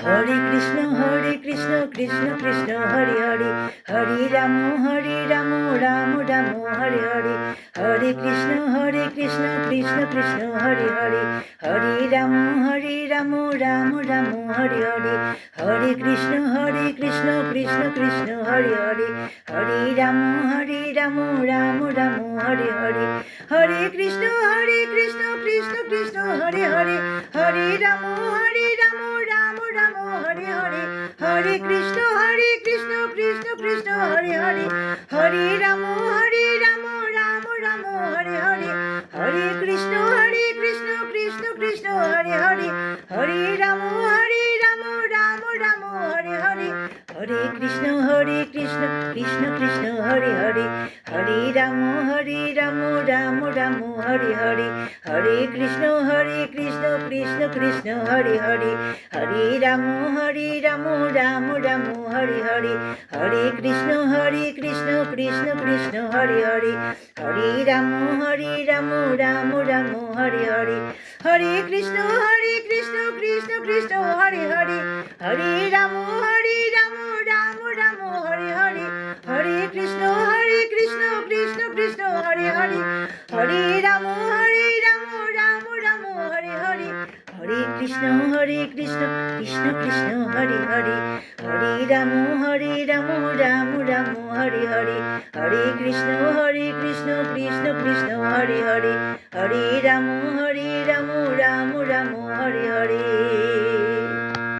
Hare Krishna Krishna Krishna Hare Hare, Hare Ram Ram Ram Hare Hare, Hare Krishna Krishna Krishna Hare Hare, Hare Ram Ram Ram Hare Hare, Hare Krishna Krishna Krishna Hare Hare, Hare Ram Ram Ram Hare Hare, Hare Krishna Krishna Krishna Hare Hare, Hare Ram Ram Ram Hare Hare, Hare Krishna Krishna Krishna Hare Hare, Hare Ram Ram Ram Hare Hare, Hare Krishna Krishna Krishna Hare Hare, Hare Ram Ram Ram Hare Hare, Hare Krishna Krishna Krishna Hare Hare, Hare Ram Ram Ram Hare Hare, Hare Krishna Krishna Krishna Hare Hare, Hare Ram Ram Ram Hare Hare, Hare Krishna Krishna Krishna Hare Hare, Hare Ram Ram Ram Hare Hare, Hare Krishna Krishna Krishna Hare Hare, Hare Ram Ram Ram Hare Hare, Hare Krishna Krishna Krishna Hare Hare, Hare Ram Ram Ram Hare Hare, Hare Krishna Krishna Krishna Hare Hare, Hare Ram Ram Ram Hare Hare, Hare Krishna Krishna Krishna Hare Hare, Hare Ram Ram Ram Hare Hare.